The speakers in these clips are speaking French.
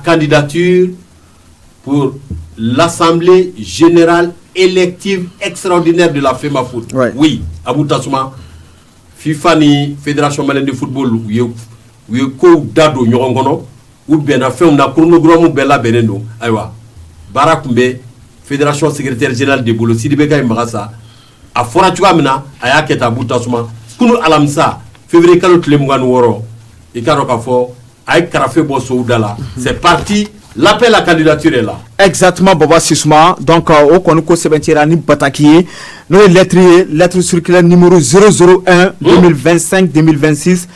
candidature pour l'Assemblée générale élective extraordinaire de la FEMAFOOT. Oui, Abou Tassouma, FIFA ni Fédération malienne de football, ou ko dado nyorongono, ou bien a fait un chronogramme bella benendo. Aywa, Barakumbe, Fédération secrétaire générale de Bolo, Sidibeka et Marassa, a Foratuamina, Ayaketa Abou Tassouma, Kunu Alamsa, février Kalot Lemougan Woro, et Karokafo, Aïk Karafé Bosso-Oudala. C'est parti. L'appel à candidature est là. Exactement, Baba Sisma. Donc, au Konoko Sebentirani Batakié, nous lettre circulaire numéro 001 2025-2026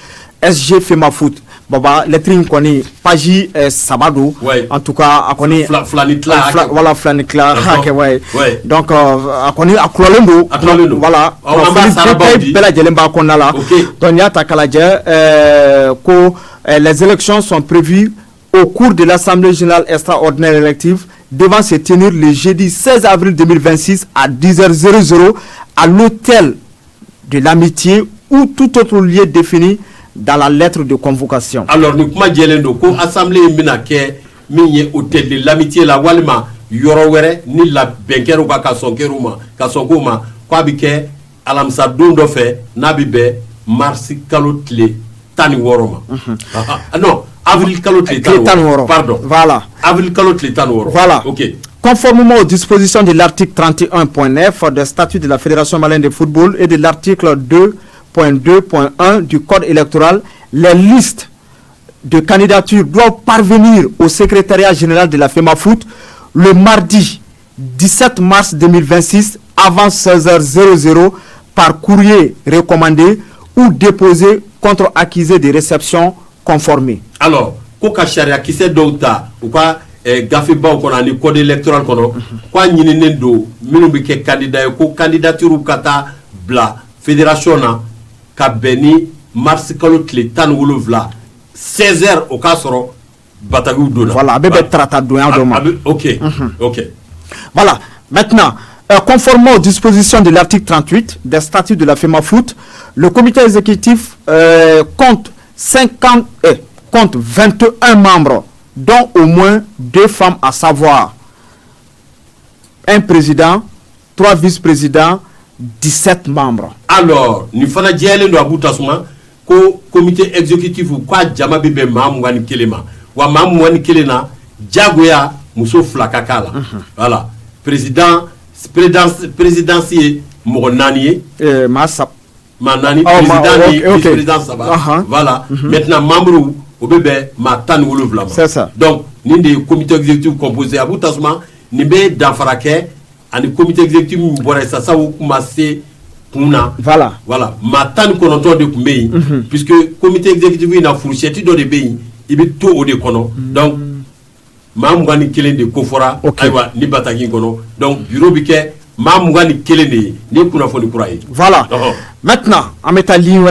SG FEMAFOOT. Baba, lettre inconnu, page Sabado. En tout cas, à connaître Flanitla. Voilà, Flanitla. Donc, à connaître à Kualendo. Voilà. Bella Djelemba Konala. Donc, il y a Takalaja. Les élections sont prévues au cours de l'Assemblée générale extraordinaire élective devant se tenir le jeudi 16 avril 2026 à 10h00 à l'hôtel de l'Amitié ou tout autre lieu défini dans la lettre de convocation. Alors, nous pouvons dire que l'Assemblée générale hôtel de l'Amitié la Walma Yorowere ni la Benker ou Kasonkeruma Kasonkuma Kwabike Alamsa Dondofe Nabibe Marsi Kalotle Tani Woroma. Non. Avril Kalotle Tanworo. Pardon. Voilà. Avril Kalotle Tanworo. Voilà. OK. Conformément aux dispositions de l'article 31.9 des statuts de la Fédération malienne de football et de l'article 2.2.1 du Code électoral, les listes de candidatures doivent parvenir au secrétariat général de la FEMAFOOT le mardi 17 mars 2026 avant 16h00 par courrier recommandé ou déposé contre accusé de réception conformé. Alors, koka sharia kise douta ou quoi gafi ba ko na ni code électoral kono kwa nyini nendo minu bi ke candidat ko candidature kata bla fédération na ka beni mars kalotle tan wolofla 16h au kasoro batagu dona. Voilà, bébé trata doyan doma. OK. OK. Voilà. Maintenant, conformément aux dispositions de l'article 38 des statuts de la FEMAFOOT, le comité exécutif compte 21 membres, dont au moins 2 femmes, à savoir un président, 3 vice-présidents, 17 membres. Alors, nous faisons dire que le comité exécutif ou quoi jamabi be mamwani kelema wa mamwani kelena jagoya muso flakakala. Voilà, présidentiel moronani massa manani président et vice-président Saba. Voilà. Maintenant membre au bébé matan wolofla. C'est ça. Donc ni des comité exécutif composé à Boutasma ni be d'Anfarake ani comité exécutif mbora ça ou commencer Puna. Voilà. Matan kononto de kumei puisque comité exécutif il a fourchette dans des pays il est tout au décono. Donc mamwani kelen de kofora aywa ni bataki kono. Donc bureau biké mamwani kelen ni kuna foni kuraye. Voilà. Maintenant, en métalline,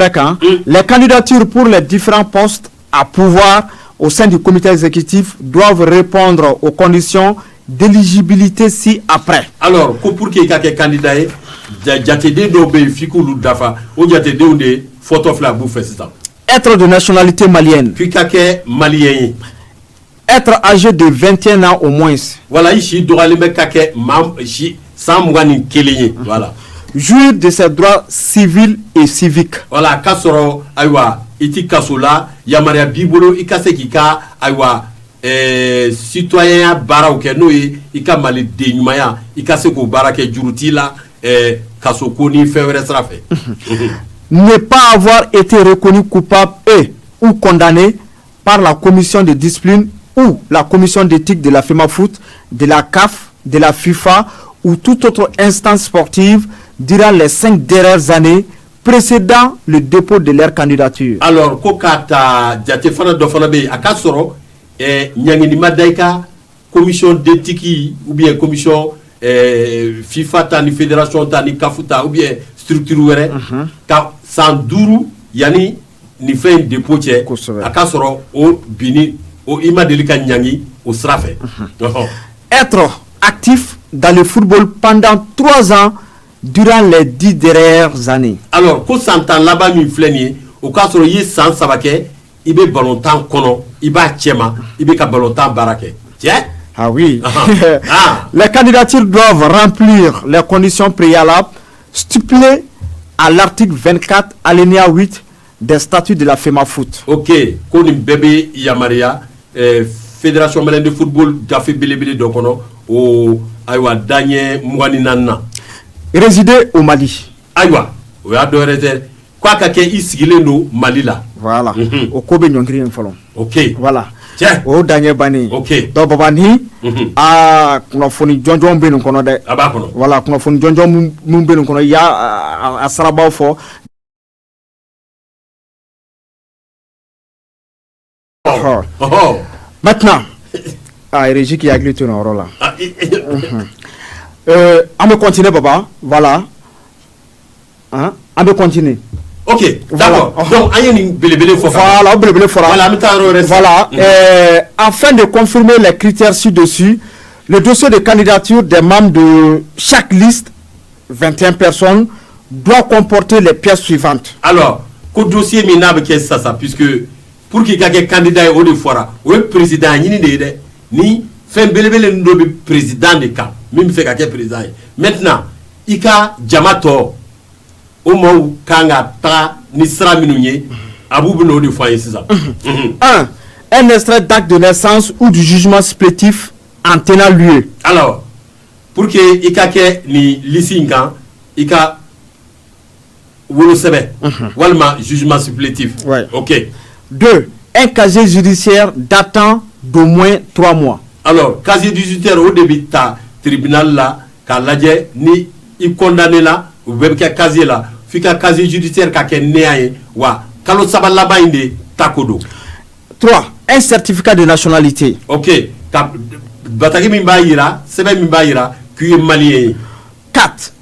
les candidatures pour les différents postes à pouvoir au sein du comité exécutif doivent répondre aux conditions d'éligibilité ci-après. Alors, pour qu'il y ait des candidats, être de nationalité malienne. Puis malien. Être âgé de 21 ans au moins. Voilà, ici, voilà. Jouir de ses droits civils et civiques. Voilà, kasoro aywa iti kasola yamaria bibolo ikase kika aywa citoyen bara ou no ika mali denyumaya ikase ko barake jurutila kasokoni fevre strafe. Ne pas avoir été reconnu coupable et ou condamné par la commission de discipline ou la commission d'éthique de la FEMAFOOT, de la CAF, de la FIFA ou toute autre instance sportive durant les 5 dernières années précédant le dépôt de leur candidature. Alors, Kokata Diatefana Dofanabe Akasoro, Nyangini Madaika, commission d'éthique ou bien commission FIFA, Tani Fédération, Tani Kafuta ou bien structure, Sanduru, Yani, ni fait un dépôt, Akasoro, au Bini, au Imadelika Nyangi, au Srafe. Être actif dans le football pendant 3 ans durant les 10 dernières années. Alors, quand s'entend là-bas, mi fleni, au cas où il y a 100 sabake, il y a ballon temps kono, iba tchema ibeka balotan barake. Tiens. Ah oui. Les candidatures doivent remplir les conditions préalables stipulées à l'article 24 alinéa 8 des statuts de la FEMAFOOT. OK, koni bébé yamaria Fédération malienne de football gafe belebele dokono o aywa danye mwani nanna. Résider au Mali. Aywa, o ya do rete quoi ka ke isigile no Mali la. Voilà. O kobe nyongri en OK. Voilà. Tiens. O danye bani. OK. Do babani a kuna foni jonjon benu kono de. Aba kono. Voilà, kuna foni jonjon mun benu kono ya a saraba fo. Oh. Maintenant, Régie qui a glissé ton rôle là. On va continuer, papa. Voilà. Hein? On va continuer. OK, voilà. D'accord. Donc, voilà. Afin de confirmer les critères ci-dessus, le dossier de candidature des membres de chaque liste, 21 personnes, doit comporter les pièces suivantes. Alors, le dossier minable qui est ça, puisque pour qu'il y ait un candidat au fois, le président ni fait un président de cas, même fait qu'un président. Maintenant, il y a Jamato, au moment Kanga Ta Nisra Minouye, Abou Beno de foyer, c'est ça. 1. Un extrait d'acte de naissance ou du jugement supplétif en tenant lieu. Alors, pour que il y ait ni lisinga, il y a Walma jugement supplétif. Ouais. OK. 2. Un casier judiciaire datant d'au moins 3 mois. Alors, casier judiciaire au début de tribunal là, quand l'adje ni il condamné là, ou même qu'il y a casier là, puis qu'il y a casier judiciaire qui est né wa, quand on s'abat là-bas, il est takodo. 3. Un certificat de nationalité. OK. Bataki mimba ira, sebe mimba ira, qui est malien. 4.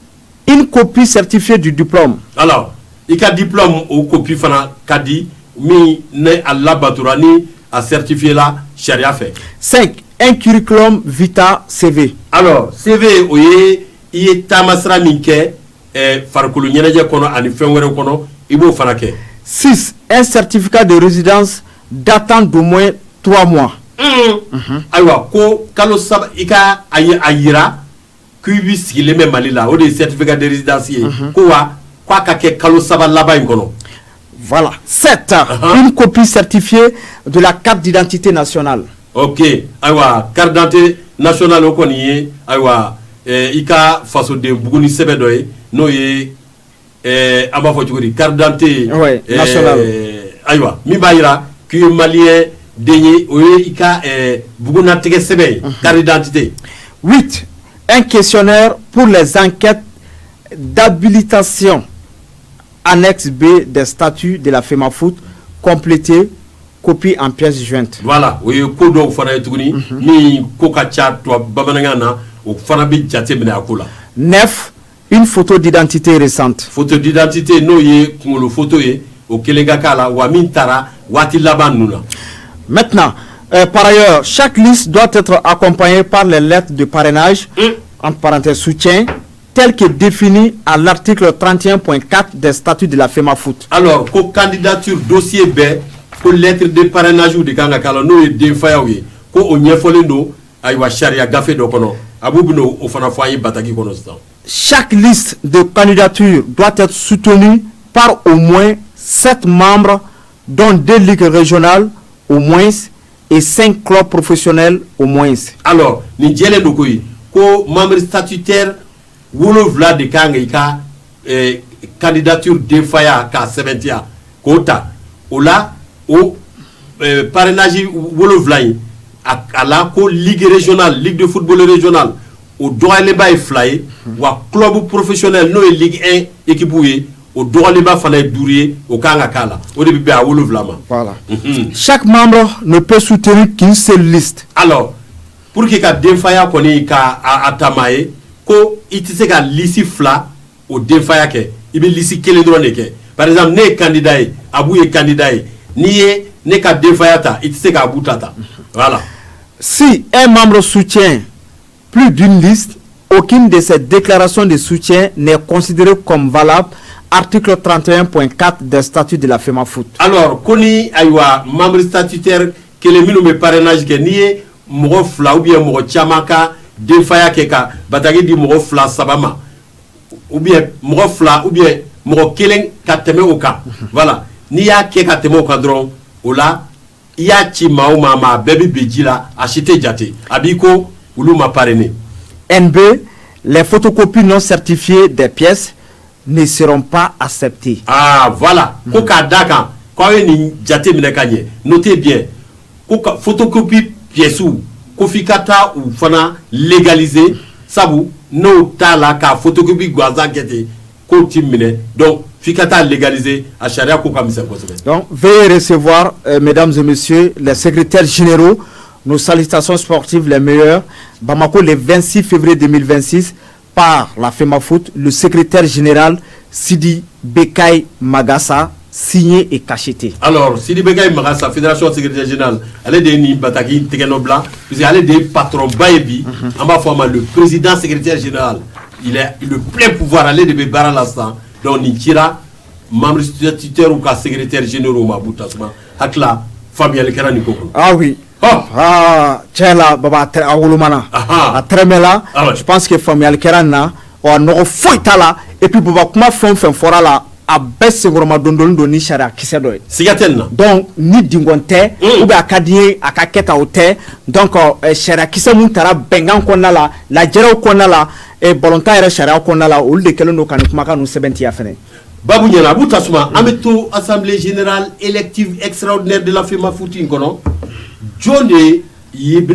Une copie certifiée du diplôme. Alors, il y a diplôme ou copie fana kadi mi ne à l'abaturani à certifier la charia fait. 5. Un curriculum vitae CV. Alors, CV oye il est tamasra minke farkulu nyeneje kono ani fenwere kono ibo fanake. 6. Un certificat de résidence datant d'au moins 3 mois. Aywa ko kalo saba ika ayira kuibi sigile me malila o de certificat de résidence ko wa kwa kake kalo saba laba inkono. Voilà. 7. Une copie certifiée de la carte d'identité nationale. OK. Aywa carte d'identité nationale ko ni aywa ika faso de buguni sebedoy no ye aba fo juri carte d'identité nationale. Aywa mi bayira ki malien denye oye ika buguna tege sebe carte d'identité. 8. Un questionnaire pour les enquêtes d'habilitation annexe B des statuts de la FEMAFOOT complété, copie en pièces jointes. Voilà, oui, kodo fana etuguni ni koka chat to babanangana o fana bi jate mena akula. 9. Une photo d'identité récente. Photo d'identité no ye kungolo photo ye o kelenga kala wa mintara wati labanuna. Maintenant, par ailleurs, chaque liste doit être accompagnée par les lettres de parrainage, entre parenthèses soutien, tel que défini à l'article 31.4 des statuts de la FEMAFOOT. Alors, ko candidature dossier B, ko lettre de parrainage ou de kanga kala no ye de fayawi, ko o nyefolendo aywa sharia gafe do kono, abubuno o fana foyer bataki kono sta. Chaque liste de candidature doit être soutenue par au moins 7 membres, dont 2 ligues régionales au moins et 5 clubs professionnels au moins. Alors, ni djele do koyi, ko membre statutaire Woulouvla de Kangeka candidature de Faya ka 70 kota ola o parrainage Woulouvla à la ko ligue régionale ligue de football régional au droit les bas fly wa club professionnel no ligue 1 équipe au droit les bas fallait durer au Kanga kala au début à Woulouvla. Voilà. Chaque membre ne peut soutenir qu'une seule liste. Alors pour que ka de Faya koni ka atamae ko itise ka lisi fla o defaya ke ibe lisi kele drone ke par exemple ne candidat abu ye candidat ni ne ka defaya ta itise ka abutata. Voilà. Si un membre soutient plus d'une liste, aucune de ces déclarations de soutien n'est considérée comme valable. Article 31.4 des statuts de la FEMAFOOT. Alors koni aywa membre statutaire kelen minnu bɛ parrainage kɛ n'i ye mɔgɔ 2 ou bien mɔgɔ caman ka denfaya kɛ ka bataki di mɔgɔ 2 3 ma ou bien mɔgɔ 2 ou bien mɔgɔ 1 ka tɛmɛ o kan voilà n'i y'a kɛ ka tɛmɛ o kan dɔrɔn o la i y'a ci maa o maa ma bɛɛ bɛ bin ji la a si tɛ jate a b'i ko olu ma parrainer. NB, les photocopies non certifiées des pièces ne seront pas acceptées. Ah voilà ko k'a da kan k'aw ye nin jate minɛ ka ɲɛ notez bien ko ka photocopie pièces ko f'i ka taa u fana légaliser sabu n'o t'a la ka photocopie gansan kɛ ten k'o ti minɛ donc f'i ka taa légaliser a sariya ko ka misɛn kosɛbɛ. Donc veuillez recevoir mesdames et messieurs les secrétaires généraux, nos salutations sportives les meilleures. Bamako le 26 février 2026 par la FEMAFOOT, le secrétaire général Sidi Bekay Magassa, signé et cacheté. Alors, Sidi Bekay Magassa, fédération secrétaire général, elle est de Bataki Tegenobla, elle est des patrons Bayebi, en bas format le président secrétaire général. Il a le plein pouvoir, elle est de Bébara l'instant, donc il tira membre statutaire ou secrétaire général au Maboutasma, avec la famille Alekera Nikoko. Ah oui. Ah, tiens là, Baba Awulumana. À Tremela, je pense que famille Alkerana, on a fait là, et puis Baba Kuma fait fora là, à baisse segurement dondoni chara qui s'est donné. Donc, ni dingonte, ou bien akadie, akaketa ote, donc chara qui s'est montara bengan qu'on a là, la gero qu'on a là, et volontaire chara qu'on a là, ou le que l'on kanukmaka nous sebenti à faire. Babou Nyana, Boutasuma, Ameto, Assemblée Générale élective extraordinaire de la FEMAFOOT, John de Yibna.